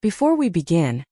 Before we begin,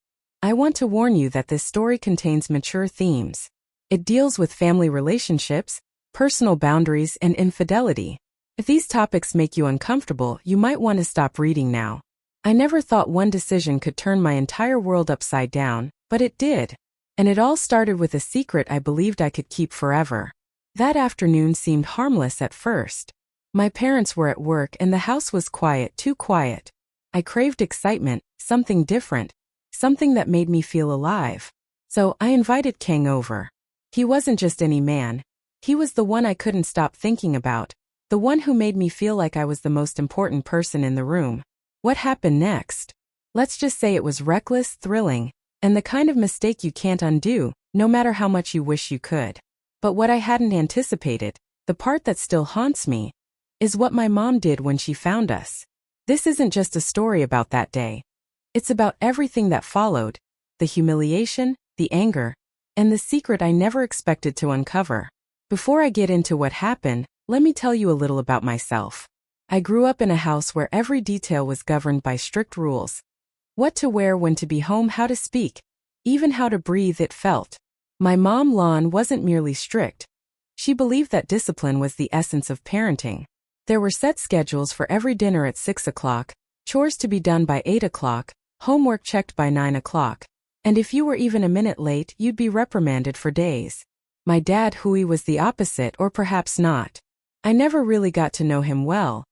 I want to warn you that this story contains mature themes. It deals with family relationships, personal boundaries, and infidelity. If these topics make you uncomfortable, you might want to stop reading now. I never thought one decision could turn my entire world upside down, but it did. And it all started with a secret I believed I could keep forever. That afternoon seemed harmless at first. My parents were at work and the house was quiet, too quiet. I craved excitement, something different, something that made me feel alive. So I invited Kang over. He wasn't just any man. He was the one I couldn't stop thinking about, the one who made me feel like I was the most important person in the room. What happened next? Let's just say it was reckless, thrilling, and the kind of mistake you can't undo, no matter how much you wish you could. But what I hadn't anticipated, the part that still haunts me, is what my mom did when she found us. This isn't just a story about that day. It's about everything that followed, the humiliation, the anger, and the secret I never expected to uncover. Before I get into what happened, let me tell you a little about myself. I grew up in a house where every detail was governed by strict rules. What to wear, when to be home, how to speak, even how to breathe, it felt. My mom, Lon, wasn't merely strict. She believed that discipline was the essence of parenting. There were set schedules for every dinner at 6 o'clock, chores to be done by 8 o'clock, homework checked by 9 o'clock. And if you were even a minute late, you'd be reprimanded for days. My dad, Hui, was the opposite, or perhaps not. I never really got to know him well.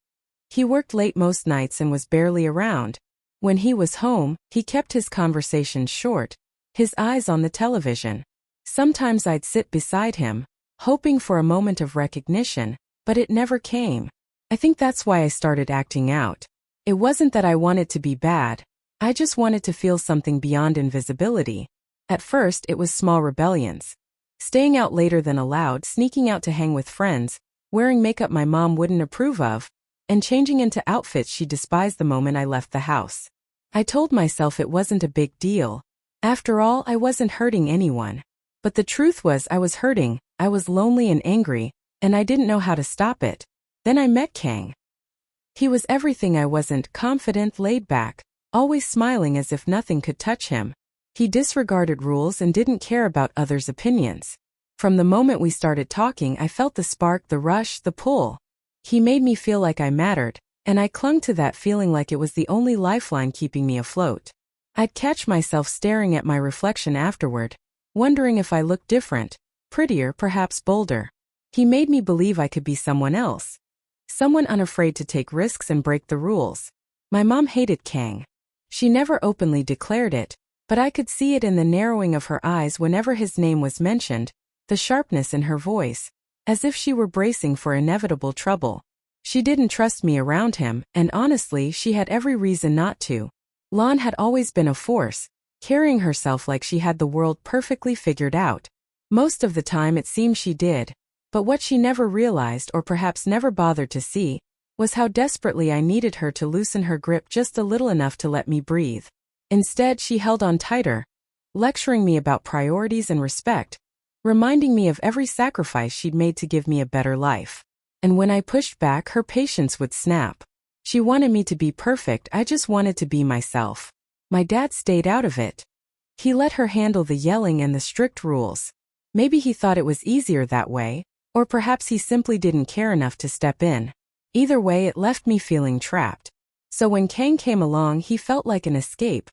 He worked late most nights and was barely around. When he was home, he kept his conversations short, his eyes on the television. Sometimes I'd sit beside him, hoping for a moment of recognition, but it never came. I think that's why I started acting out. It wasn't that I wanted to be bad. I just wanted to feel something beyond invisibility. At first, it was small rebellions. Staying out later than allowed, sneaking out to hang with friends, wearing makeup my mom wouldn't approve of, and changing into outfits she despised the moment I left the house. I told myself it wasn't a big deal. After all, I wasn't hurting anyone. But the truth was, I was hurting, I was lonely and angry, and I didn't know how to stop it. Then I met Kang. He was everything I wasn't: confident, laid back, always smiling as if nothing could touch him. He disregarded rules and didn't care about others' opinions. From the moment we started talking, I felt the spark, the rush, the pull. He made me feel like I mattered, and I clung to that feeling like it was the only lifeline keeping me afloat. I'd catch myself staring at my reflection afterward, wondering if I looked different, prettier, perhaps bolder. He made me believe I could be someone else. Someone unafraid to take risks and break the rules. My mom hated Kang. She never openly declared it, but I could see it in the narrowing of her eyes whenever his name was mentioned, the sharpness in her voice, as if she were bracing for inevitable trouble. She didn't trust me around him, and honestly, she had every reason not to. Lon had always been a force, carrying herself like she had the world perfectly figured out. Most of the time it seemed she did. But what she never realized, or perhaps never bothered to see, was how desperately I needed her to loosen her grip just a little, enough to let me breathe. Instead, she held on tighter, lecturing me about priorities and respect, reminding me of every sacrifice she'd made to give me a better life. And when I pushed back, her patience would snap. She wanted me to be perfect, I just wanted to be myself. My dad stayed out of it. He let her handle the yelling and the strict rules. Maybe he thought it was easier that way, or perhaps he simply didn't care enough to step in. Either way, it left me feeling trapped. So when Kang came along, he felt like an escape,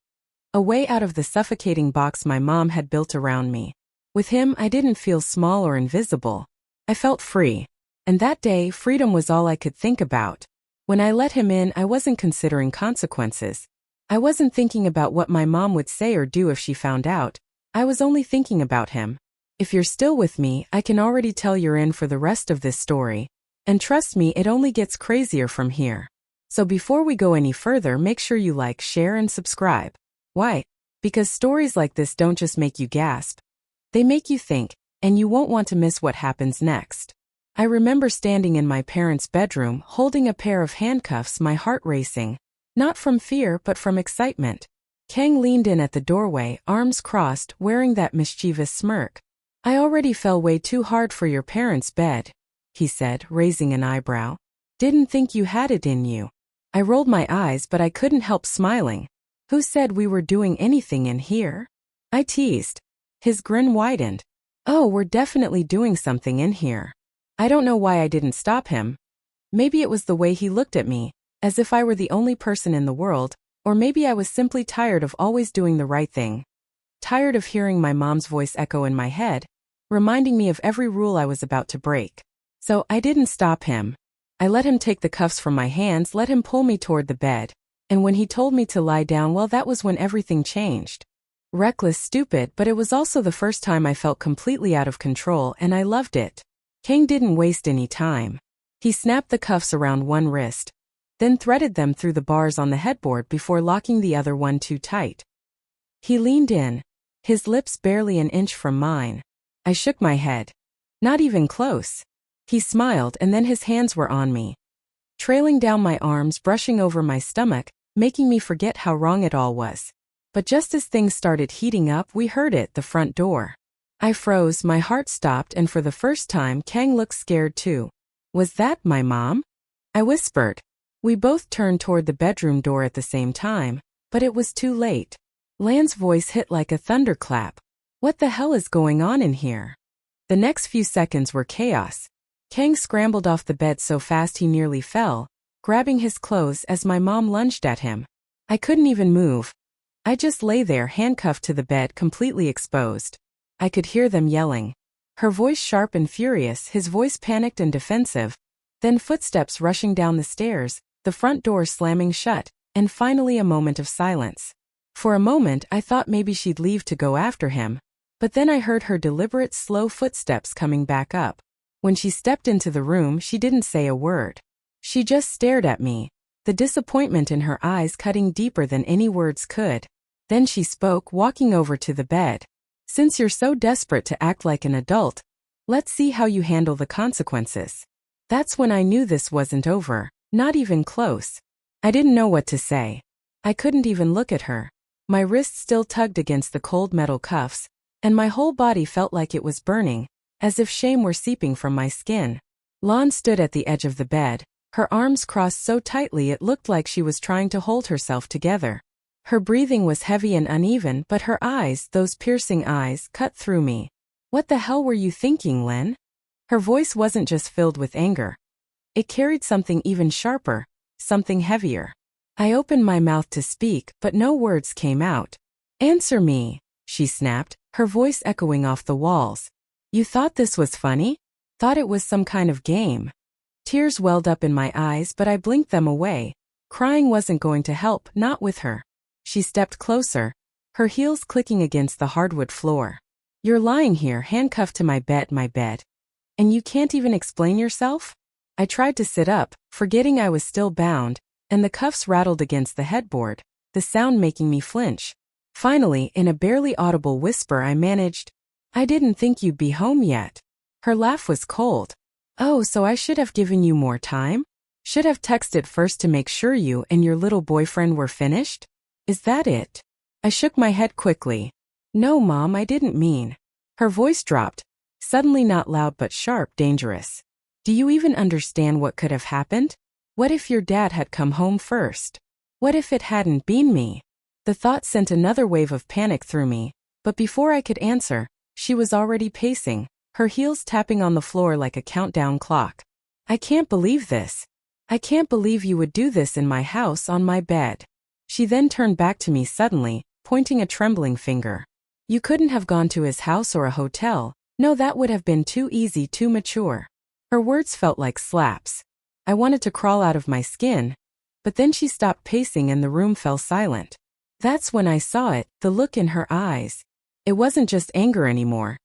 a way out of the suffocating box my mom had built around me. With him, I didn't feel small or invisible. I felt free. And that day, freedom was all I could think about. When I let him in, I wasn't considering consequences. I wasn't thinking about what my mom would say or do if she found out. I was only thinking about him. If you're still with me, I can already tell you're in for the rest of this story. And trust me, it only gets crazier from here. So before we go any further, make sure you like, share, and subscribe. Why? Because stories like this don't just make you gasp. They make you think, and you won't want to miss what happens next. I remember standing in my parents' bedroom, holding a pair of handcuffs, my heart racing. Not from fear, but from excitement. Kang leaned in at the doorway, arms crossed, wearing that mischievous smirk. "I already fell way too hard for your parents' bed," he said, raising an eyebrow. "Didn't think you had it in you." I rolled my eyes, but I couldn't help smiling. Who said we were doing anything in here? I teased. His grin widened. Oh, we're definitely doing something in here. I don't know why I didn't stop him. Maybe it was the way he looked at me, as if I were the only person in the world, or maybe I was simply tired of always doing the right thing. Tired of hearing my mom's voice echo in my head, reminding me of every rule I was about to break. So I didn't stop him. I let him take the cuffs from my hands, let him pull me toward the bed, and when he told me to lie down, well, that was when everything changed. Reckless, stupid, but it was also the first time I felt completely out of control, and I loved it. Kang didn't waste any time. He snapped the cuffs around one wrist, then threaded them through the bars on the headboard before locking the other one too tight. He leaned in, his lips barely an inch from mine. I shook my head. Not even close. He smiled, and then his hands were on me, trailing down my arms, brushing over my stomach, making me forget how wrong it all was. But just as things started heating up, we heard it, the front door. I froze, my heart stopped, and for the first time, Kang looked scared too. Was that my mom? I whispered. We both turned toward the bedroom door at the same time, but it was too late. Lan's voice hit like a thunderclap. What the hell is going on in here? The next few seconds were chaos. Kang scrambled off the bed so fast he nearly fell, grabbing his clothes as my mom lunged at him. I couldn't even move. I just lay there, handcuffed to the bed, completely exposed. I could hear them yelling. Her voice sharp and furious, his voice panicked and defensive. Then footsteps rushing down the stairs, the front door slamming shut, and finally a moment of silence. For a moment I thought maybe she'd leave to go after him, but then I heard her deliberate, slow footsteps coming back up. When she stepped into the room, she didn't say a word. She just stared at me, the disappointment in her eyes cutting deeper than any words could. Then she spoke, walking over to the bed. Since you're so desperate to act like an adult, let's see how you handle the consequences. That's when I knew this wasn't over, not even close. I didn't know what to say. I couldn't even look at her. My wrist still tugged against the cold metal cuffs, and my whole body felt like it was burning, as if shame were seeping from my skin. Lan stood at the edge of the bed, her arms crossed so tightly it looked like she was trying to hold herself together. Her breathing was heavy and uneven, but her eyes, those piercing eyes, cut through me. What the hell were you thinking, Len? Her voice wasn't just filled with anger. It carried something even sharper, something heavier. I opened my mouth to speak, but no words came out. Answer me, she snapped, her voice echoing off the walls. You thought this was funny? Thought it was some kind of game? Tears welled up in my eyes, but I blinked them away. Crying wasn't going to help, not with her. She stepped closer, her heels clicking against the hardwood floor. You're lying here, handcuffed to my bed. And you can't even explain yourself? I tried to sit up, forgetting I was still bound, and the cuffs rattled against the headboard, the sound making me flinch. Finally, in a barely audible whisper, I managed, I didn't think you'd be home yet. Her laugh was cold. Oh, so I should have given you more time? Should have texted first to make sure you and your little boyfriend were finished? Is that it? I shook my head quickly. No, Mom, I didn't mean. Her voice dropped, suddenly not loud but sharp, dangerous. Do you even understand what could have happened? What if your dad had come home first? What if it hadn't been me? The thought sent another wave of panic through me, but before I could answer, she was already pacing, her heels tapping on the floor like a countdown clock. I can't believe this. I can't believe you would do this in my house, on my bed. She then turned back to me suddenly, pointing a trembling finger. You couldn't have gone to his house or a hotel. No, that would have been too easy, too mature. Her words felt like slaps. I wanted to crawl out of my skin, but then she stopped pacing and the room fell silent. That's when I saw it, the look in her eyes. It wasn't just anger anymore.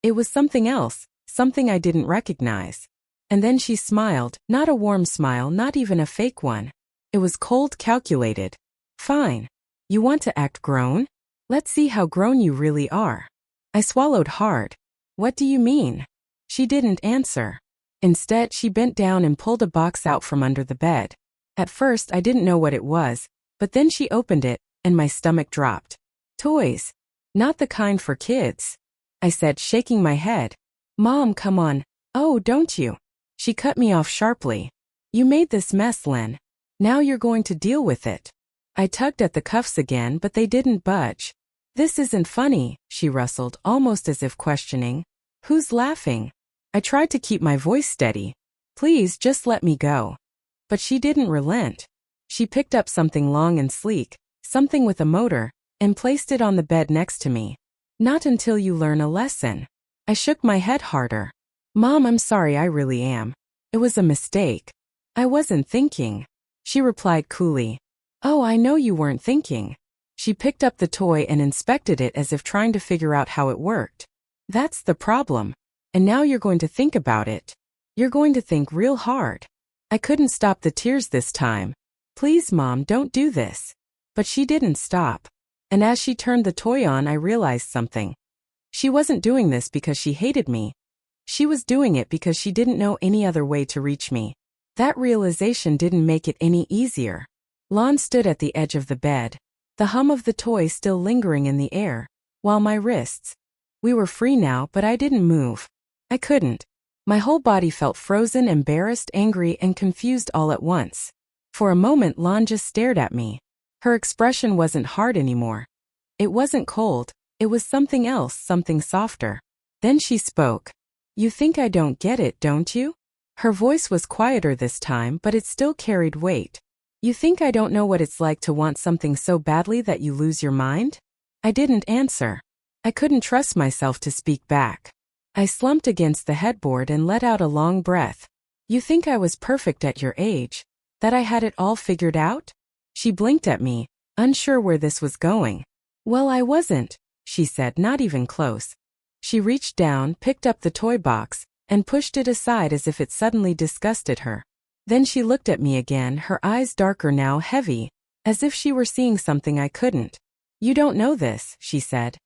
It was something else, something I didn't recognize. And then she smiled, not a warm smile, not even a fake one. It was cold, calculated. Fine. You want to act grown? Let's see how grown you really are. I swallowed hard. What do you mean? She didn't answer. Instead, she bent down and pulled a box out from under the bed. At first, I didn't know what it was, but then she opened it, and my stomach dropped. Toys. Not the kind for kids, I said, shaking my head. Mom, come on. Oh, don't you? She cut me off sharply. You made this mess, Len. Now you're going to deal with it. I tugged at the cuffs again, but they didn't budge. This isn't funny, she rustled, almost as if questioning. Who's laughing? I tried to keep my voice steady. Please just let me go. But she didn't relent. She picked up something long and sleek, something with a motor, and placed it on the bed next to me. Not until you learn a lesson. I shook my head harder. Mom, I'm sorry, I really am. It was a mistake. I wasn't thinking. She replied coolly. Oh, I know you weren't thinking. She picked up the toy and inspected it as if trying to figure out how it worked. That's the problem. And now you're going to think about it. You're going to think real hard. I couldn't stop the tears this time. Please, Mom, don't do this. But she didn't stop. And as she turned the toy on, I realized something. She wasn't doing this because she hated me. She was doing it because she didn't know any other way to reach me. That realization didn't make it any easier. Lon stood at the edge of the bed, the hum of the toy still lingering in the air, while my wrists. We were free now, but I didn't move. I couldn't. My whole body felt frozen, embarrassed, angry, and confused all at once. For a moment, Lon just stared at me. Her expression wasn't hard anymore. It wasn't cold. It was something else, something softer. Then she spoke. You think I don't get it, don't you? Her voice was quieter this time, but it still carried weight. You think I don't know what it's like to want something so badly that you lose your mind? I didn't answer. I couldn't trust myself to speak back. I slumped against the headboard and let out a long breath. You think I was perfect at your age? That I had it all figured out? She blinked at me, unsure where this was going. Well, I wasn't, she said, not even close. She reached down, picked up the toy box, and pushed it aside as if it suddenly disgusted her. Then she looked at me again, her eyes darker now, heavy, as if she were seeing something I couldn't. You don't know this, she said.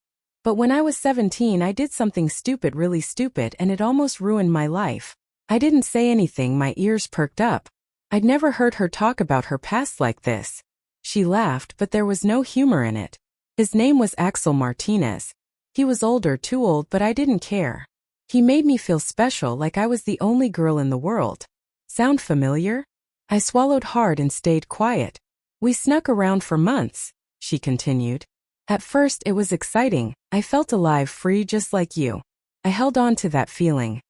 But when I was 17, I did something stupid, really stupid, and it almost ruined my life. I didn't say anything, my ears perked up. I'd never heard her talk about her past like this. She laughed, but there was no humor in it. His name was Axel Martinez. He was older, too old, but I didn't care. He made me feel special, like I was the only girl in the world. Sound familiar? I swallowed hard and stayed quiet. We snuck around for months, she continued. At first it was exciting. I felt alive, free, just like you. I held on to that feeling.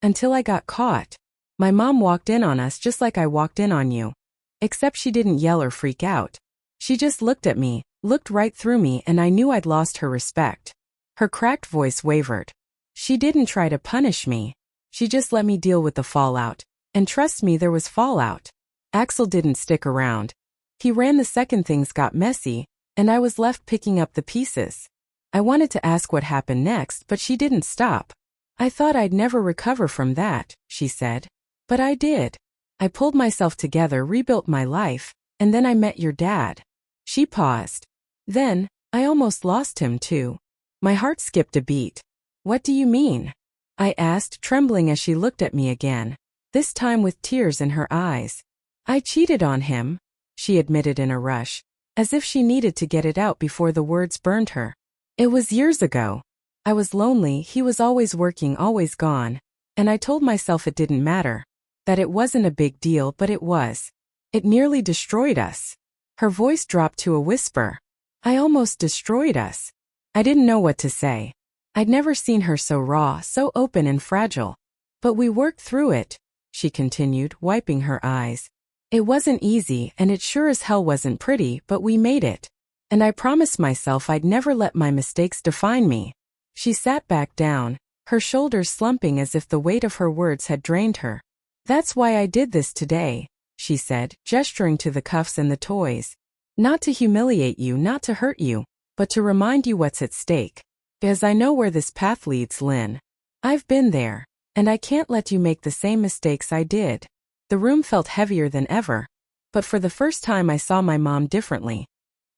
Until I got caught. My mom walked in on us just like I walked in on you. Except she didn't yell or freak out. She just looked at me, looked right through me, and I knew I'd lost her respect. Her cracked voice wavered. She didn't try to punish me. She just let me deal with the fallout. And trust me, there was fallout. Axel didn't stick around. He ran the second things got messy, and I was left picking up the pieces. I wanted to ask what happened next, but she didn't stop. I thought I'd never recover from that, she said. But I did. I pulled myself together, rebuilt my life, and then I met your dad. She paused. Then, I almost lost him too. My heart skipped a beat. What do you mean? I asked, trembling as she looked at me again, this time with tears in her eyes. I cheated on him, she admitted in a rush, as if she needed to get it out before the words burned her. It was years ago. I was lonely, he was always working, always gone, and I told myself it didn't matter. That it wasn't a big deal, but it was. It nearly destroyed us. Her voice dropped to a whisper. I almost destroyed us. I didn't know what to say. I'd never seen her so raw, so open and fragile. But we worked through it, she continued, wiping her eyes. It wasn't easy, and it sure as hell wasn't pretty, but we made it. And I promised myself I'd never let my mistakes define me. She sat back down, her shoulders slumping as if the weight of her words had drained her. That's why I did this today, she said, gesturing to the cuffs and the toys. Not to humiliate you, not to hurt you, but to remind you what's at stake. Because I know where this path leads, Lynn. I've been there, and I can't let you make the same mistakes I did. The room felt heavier than ever, but for the first time I saw my mom differently.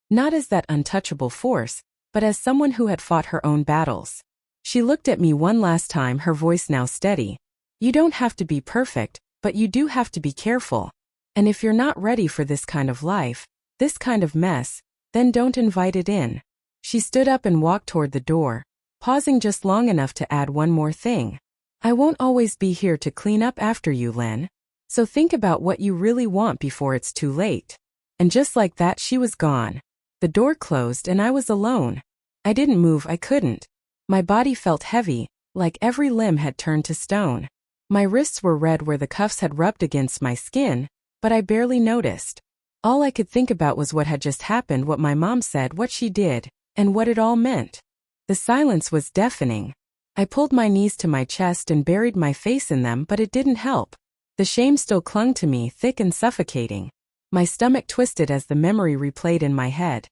Not as that untouchable force, but as someone who had fought her own battles. She looked at me one last time, her voice now steady. You don't have to be perfect, but you do have to be careful. And if you're not ready for this kind of life, this kind of mess, then don't invite it in. She stood up and walked toward the door, pausing just long enough to add one more thing. I won't always be here to clean up after you, Len. So think about what you really want before it's too late. And just like that, she was gone. The door closed and I was alone. I didn't move, I couldn't. My body felt heavy, like every limb had turned to stone. My wrists were red where the cuffs had rubbed against my skin, but I barely noticed. All I could think about was what had just happened, what my mom said, what she did, and what it all meant. The silence was deafening. I pulled my knees to my chest and buried my face in them, but it didn't help. The shame still clung to me, thick and suffocating. My stomach twisted as the memory replayed in my head.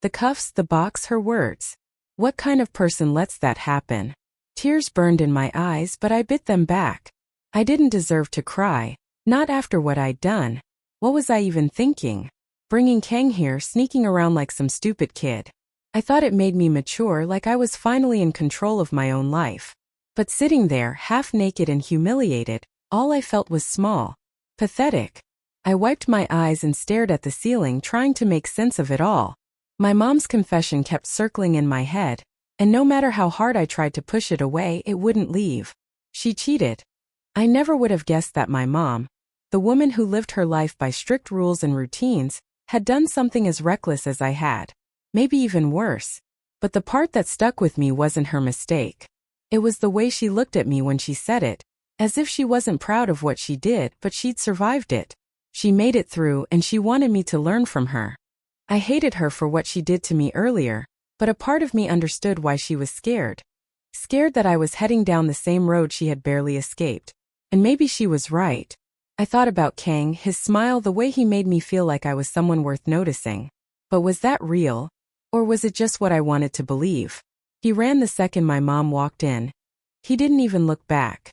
The cuffs, the box, her words. What kind of person lets that happen? Tears burned in my eyes, but I bit them back. I didn't deserve to cry, not after what I'd done. What was I even thinking? Bringing Kang here, sneaking around like some stupid kid. I thought it made me mature, like I was finally in control of my own life. But sitting there, half naked and humiliated, all I felt was small. Pathetic. I wiped my eyes and stared at the ceiling, trying to make sense of it all. My mom's confession kept circling in my head, and no matter how hard I tried to push it away, it wouldn't leave. She cheated. I never would have guessed that my mom, the woman who lived her life by strict rules and routines, had done something as reckless as I had. Maybe even worse. But the part that stuck with me wasn't her mistake. It was the way she looked at me when she said it, as if she wasn't proud of what she did, but she'd survived it. She made it through, and she wanted me to learn from her. I hated her for what she did to me earlier, but a part of me understood why she was scared. Scared that I was heading down the same road she had barely escaped. And maybe she was right. I thought about Kang, his smile, the way he made me feel like I was someone worth noticing. But was that real? Or was it just what I wanted to believe? He ran the second my mom walked in. He didn't even look back.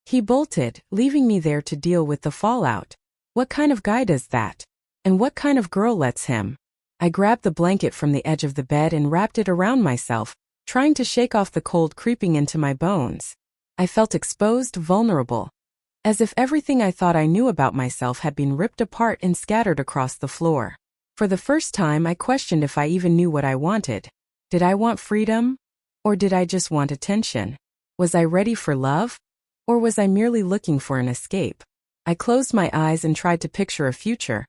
He bolted, leaving me there to deal with the fallout. What kind of guy does that? And what kind of girl lets him? I grabbed the blanket from the edge of the bed and wrapped it around myself, trying to shake off the cold creeping into my bones. I felt exposed, vulnerable. As if everything I thought I knew about myself had been ripped apart and scattered across the floor. For the first time, I questioned if I even knew what I wanted. Did I want freedom? Or did I just want attention? Was I ready for love? Or was I merely looking for an escape? I closed my eyes and tried to picture a future.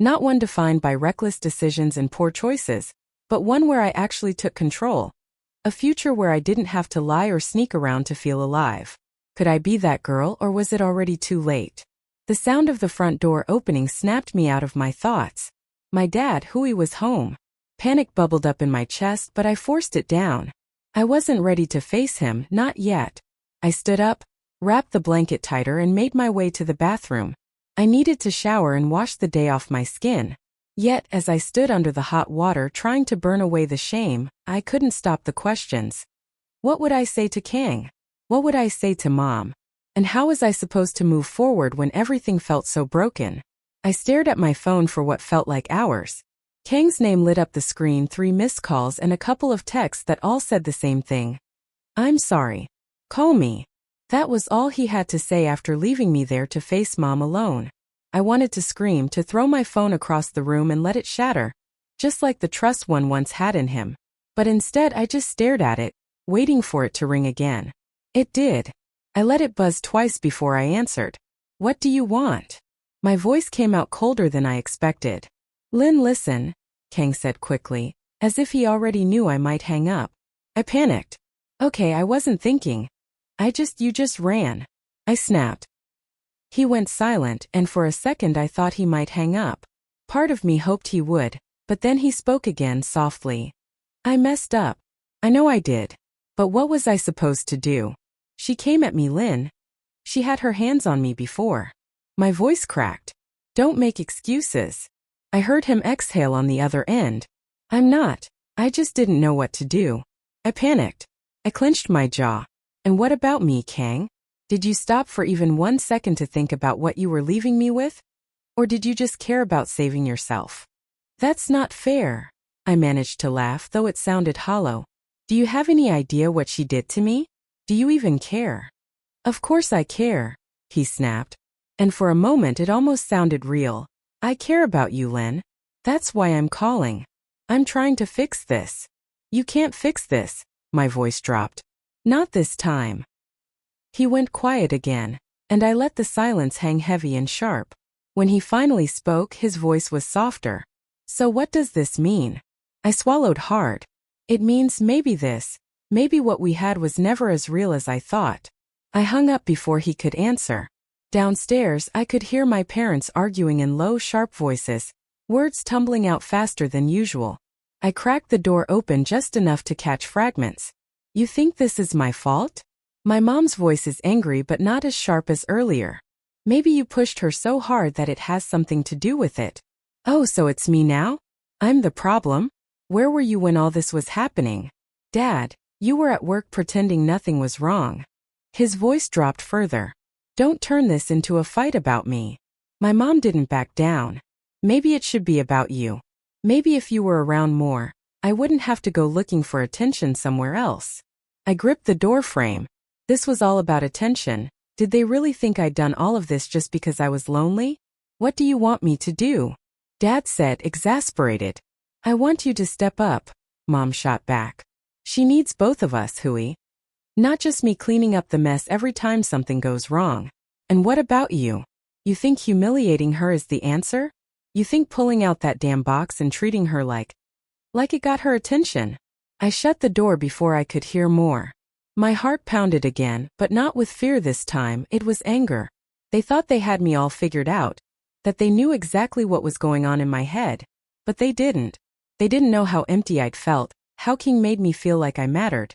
Not one defined by reckless decisions and poor choices, but one where I actually took control. A future where I didn't have to lie or sneak around to feel alive. Could I be that girl, or was it already too late? The sound of the front door opening snapped me out of my thoughts. My dad, Huey, was home. Panic bubbled up in my chest, but I forced it down. I wasn't ready to face him, not yet. I stood up, wrapped the blanket tighter, and made my way to the bathroom. I needed to shower and wash the day off my skin. Yet, as I stood under the hot water trying to burn away the shame, I couldn't stop the questions. What would I say to Kang? What would I say to Mom? And how was I supposed to move forward when everything felt so broken? I stared at my phone for what felt like hours. Kang's name lit up the screen, 3 missed calls and a couple of texts that all said the same thing. I'm sorry. Call me. That was all he had to say after leaving me there to face Mom alone. I wanted to scream, to throw my phone across the room and let it shatter, just like the trust one once had in him. But instead I just stared at it, waiting for it to ring again. It did. I let it buzz twice before I answered. What do you want? My voice came out colder than I expected. Lynn, listen, Kang said quickly, as if he already knew I might hang up. I panicked. Okay, I wasn't thinking. You just ran. I snapped. He went silent, and for a second I thought he might hang up. Part of me hoped he would, but then he spoke again softly. I messed up. I know I did. But what was I supposed to do? She came at me, Lynn. She had her hands on me before. My voice cracked. Don't make excuses. I heard him exhale on the other end. I'm not. I just didn't know what to do. I panicked. I clenched my jaw. And what about me, Kang? Did you stop for even 1 second to think about what you were leaving me with? Or did you just care about saving yourself? That's not fair. I managed to laugh, though it sounded hollow. Do you have any idea what she did to me? Do you even care? Of course I care, he snapped. And for a moment it almost sounded real. I care about you, Lynn. That's why I'm calling. I'm trying to fix this. You can't fix this, my voice dropped. Not this time. He went quiet again, and I let the silence hang heavy and sharp. When he finally spoke, his voice was softer. So what does this mean? I swallowed hard. It means maybe what we had was never as real as I thought. I hung up before he could answer. Downstairs, I could hear my parents arguing in low, sharp voices, words tumbling out faster than usual. I cracked the door open just enough to catch fragments. You think this is my fault? My mom's voice is angry but not as sharp as earlier. Maybe you pushed her so hard that it has something to do with it. Oh, so it's me now? I'm the problem? Where were you when all this was happening? Dad, you were at work pretending nothing was wrong. His voice dropped further. Don't turn this into a fight about me. My mom didn't back down. Maybe it should be about you. Maybe if you were around more, I wouldn't have to go looking for attention somewhere else. I gripped the door frame. This was all about attention. Did they really think I'd done all of this just because I was lonely? What do you want me to do? Dad said, exasperated. I want you to step up, Mom shot back. She needs both of us, Hui. Not just me cleaning up the mess every time something goes wrong. And what about you? You think humiliating her is the answer? You think pulling out that damn box and treating her like it got her attention? I shut the door before I could hear more. My heart pounded again, but not with fear this time, it was anger. They thought they had me all figured out, that they knew exactly what was going on in my head. But they didn't. They didn't know how empty I'd felt, how King made me feel like I mattered.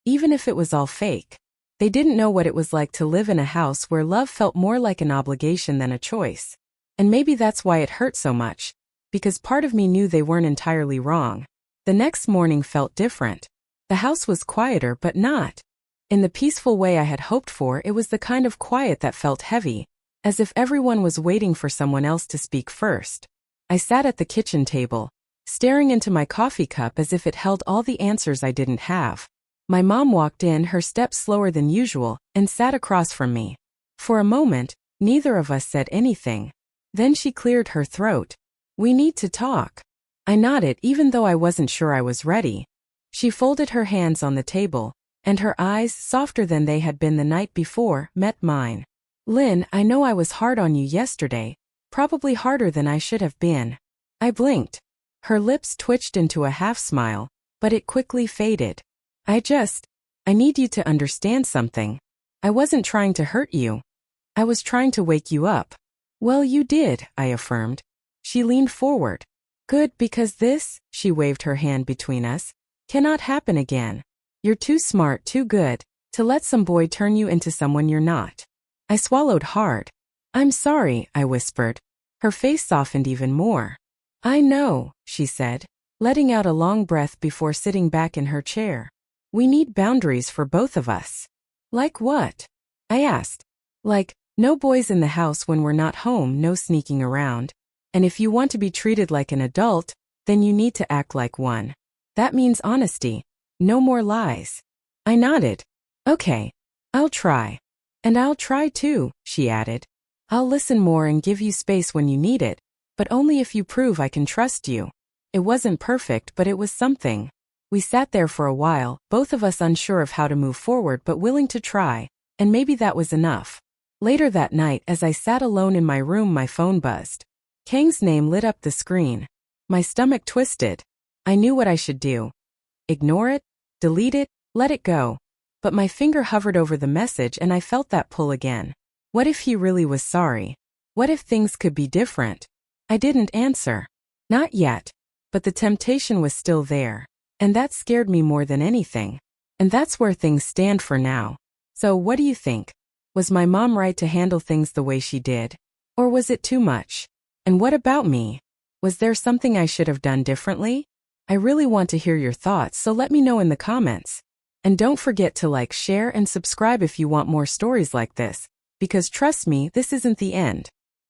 Even if it was all fake. They didn't know what it was like to live in a house where love felt more like an obligation than a choice. And maybe that's why it hurt so much, because part of me knew they weren't entirely wrong. The next morning felt different. The house was quieter but not in the peaceful way I had hoped for. It was the kind of quiet that felt heavy, as if everyone was waiting for someone else to speak first. I sat at the kitchen table, staring into my coffee cup as if it held all the answers I didn't have. My mom walked in, her steps slower than usual, and sat across from me. For a moment, neither of us said anything. Then she cleared her throat. We need to talk. I nodded even though I wasn't sure I was ready. She folded her hands on the table, and her eyes, softer than they had been the night before, met mine. Lynn, I know I was hard on you yesterday, probably harder than I should have been. I blinked. Her lips twitched into a half-smile, but it quickly faded. I need you to understand something. I wasn't trying to hurt you. I was trying to wake you up. Well, you did, I affirmed. She leaned forward. Good, because this, she waved her hand between us, cannot happen again. You're too smart, too good, to let some boy turn you into someone you're not. I swallowed hard. I'm sorry, I whispered. Her face softened even more. I know, she said, letting out a long breath before sitting back in her chair. We need boundaries for both of us. Like what? I asked. Like, no boys in the house when we're not home, no sneaking around. And if you want to be treated like an adult, then you need to act like one. That means honesty. No more lies. I nodded. Okay. I'll try. And I'll try too, she added. I'll listen more and give you space when you need it, but only if you prove I can trust you. It wasn't perfect, but it was something. We sat there for a while, both of us unsure of how to move forward but willing to try, and maybe that was enough. Later that night, as I sat alone in my room, my phone buzzed. Kang's name lit up the screen. My stomach twisted. I knew what I should do. Ignore it, delete it, let it go. But my finger hovered over the message and I felt that pull again. What if he really was sorry? What if things could be different? I didn't answer. Not yet. But the temptation was still there. And that scared me more than anything. And that's where things stand for now. So what do you think? Was my mom right to handle things the way she did? Or was it too much? And what about me? Was there something I should have done differently? I really want to hear your thoughts, so let me know in the comments. And don't forget to like, share, and subscribe if you want more stories like this, because trust me, this isn't the end.